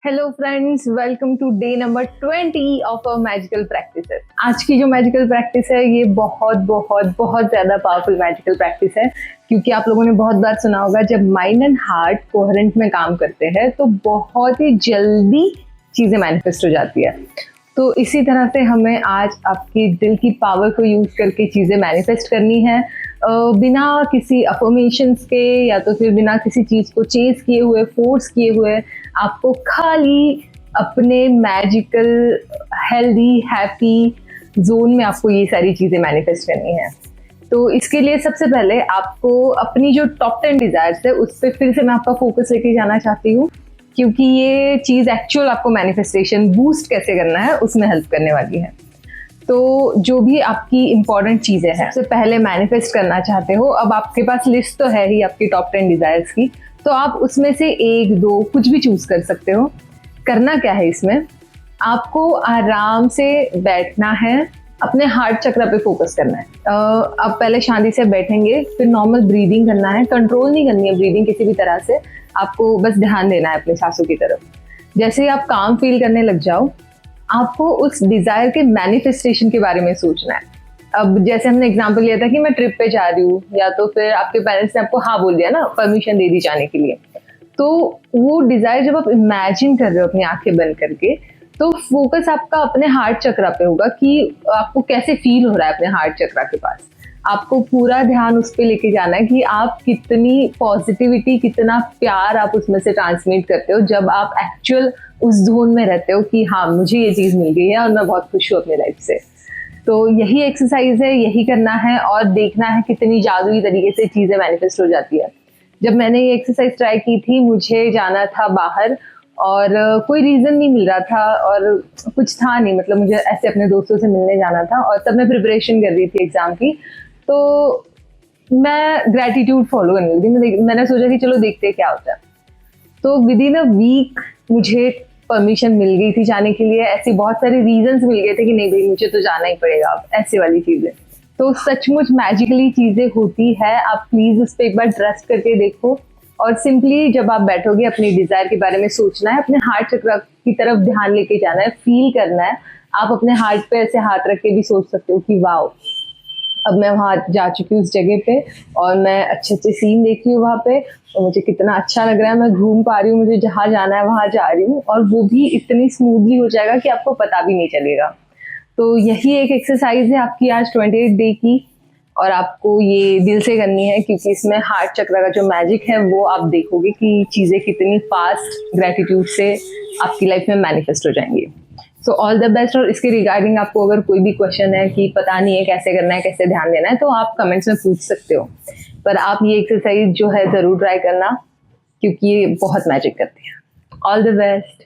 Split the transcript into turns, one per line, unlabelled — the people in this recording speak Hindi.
Hello friends, welcome to day number 20 of a magical practices. आज की जो मैजिकल प्रैक्टिस है ये बहुत बहुत बहुत ज़्यादा पावरफुल मैजिकल प्रैक्टिस है, क्योंकि आप लोगों ने बहुत बार सुना होगा जब माइंड एंड हार्ट कोहेरेंट में काम करते हैं तो बहुत ही जल्दी चीज़ें मैनिफेस्ट हो जाती है। तो इसी तरह से हमें आज आपकी दिल की पावर को यूज़ करके चीज़ें मैनिफेस्ट करनी है, बिना किसी अफर्मेशंस के या तो फिर बिना किसी चीज़ को चेज़ किए हुए, फोर्स किए हुए। आपको खाली अपने मैजिकल हेल्दी हैप्पी जोन में आपको ये सारी चीज़ें मैनिफेस्ट करनी है। तो इसके लिए सबसे पहले आपको अपनी जो टॉप 10 डिज़ायर्स है उस पर फिर से मैं आपका फोकस लेके जाना चाहती हूँ, क्योंकि ये चीज़ एक्चुअल आपको मैनिफेस्टेशन बूस्ट कैसे करना है उसमें हेल्प करने वाली है। तो जो भी आपकी इम्पॉर्टेंट चीज़ें हैं सबसे पहले मैनिफेस्ट करना चाहते हो, अब आपके पास लिस्ट तो है ही आपकी टॉप 10 डिज़ायर्स की, तो आप उसमें से एक दो कुछ भी चूज़ कर सकते हो। करना क्या है इसमें, आपको आराम से बैठना है, अपने हार्ट चक्र पे फोकस करना है। आप पहले शांति से बैठेंगे, फिर नॉर्मल ब्रीदिंग करना है, कंट्रोल नहीं करनी है ब्रीदिंग किसी भी तरह से, आपको बस ध्यान देना है अपने सांसों की तरफ। जैसे ही आप काम फील करने लग जाओ, आपको उस डिज़ायर के मैनिफेस्टेशन के बारे में सोचना है। अब जैसे हमने एग्जांपल लिया था कि मैं ट्रिप पे जा रही हूँ, या तो फिर आपके पेरेंट्स ने आपको हाँ बोल दिया ना, परमिशन दे दी जाने के लिए, तो वो डिज़ायर जब आप इमेजिन कर रहे हो अपनी आंखें बंद करके, तो फोकस आपका अपने हार्ट चक्रा पे होगा कि आपको कैसे फील हो रहा है अपने हार्ट चक्रा के पास। आपको पूरा ध्यान उस पर लेके जाना है कि आप कितनी पॉजिटिविटी, कितना प्यार आप उसमें से ट्रांसमिट करते हो जब आप एक्चुअल उस जोन में रहते हो कि हाँ मुझे ये चीज़ मिल गई है और मैं बहुत खुश हूँ अपनी लाइफ से। तो यही एक्सरसाइज है, यही करना है और देखना है कितनी जादुई तरीके से चीज़ें मैनिफेस्ट हो जाती है। जब मैंने ये एक्सरसाइज ट्राई की थी, मुझे जाना था बाहर और कोई रीज़न नहीं मिल रहा था और कुछ था नहीं, मतलब मुझे ऐसे अपने दोस्तों से मिलने जाना था और तब मैं प्रिपरेशन कर रही थी एग्ज़ाम की। तो मैं ग्रैटिट्यूड फॉलो करने लगी। मैंने सोचा कि चलो देखते हैं क्या होता है। तो विद इन अ वीक मुझे परमिशन मिल गई थी जाने के लिए। ऐसे बहुत सारे रीजंस मिल गए थे कि नहीं भाई मुझे तो जाना ही पड़ेगा, अब ऐसे वाली चीज़ें। तो सचमुच मैजिकली चीज़ें होती है, आप प्लीज़ उस पर एक बार ट्रस्ट करके देखो। और सिंपली जब आप बैठोगे अपनी डिज़ायर के बारे में सोचना है, अपने हार्ट चक्र की तरफ ध्यान लेके जाना है, फील करना है। आप अपने हार्ट पे ऐसे हाथ रख के भी सोच सकते हो कि वाओ, अब मैं वहाँ जा चुकी हूँ उस जगह पे और मैं अच्छे अच्छे सीन देख रही हूँ वहाँ पे, और मुझे कितना अच्छा लग रहा है, मैं घूम पा रही हूँ, मुझे जहाँ जाना है वहाँ जा रही हूँ, और वो भी इतनी स्मूथली हो जाएगा कि आपको पता भी नहीं चलेगा। तो यही एक एक्सरसाइज है आपकी आज 28 डे की, और आपको ये दिल से करनी है, क्योंकि इसमें हार्ट चक्र का जो मैजिक है वो आप देखोगे कि चीज़ें कितनी फास्ट ग्रेटिट्यूड से आपकी लाइफ में मैनिफेस्ट हो जाएंगी। So all the best. और इसके रिगार्डिंग आपको अगर कोई भी क्वेश्चन है कि पता नहीं है कैसे करना है, कैसे ध्यान देना है, तो आप कमेंट्स में पूछ सकते हो। पर आप ये एक्सरसाइज जो है ज़रूर ट्राई करना, क्योंकि ये बहुत मैजिक करती है। All the best.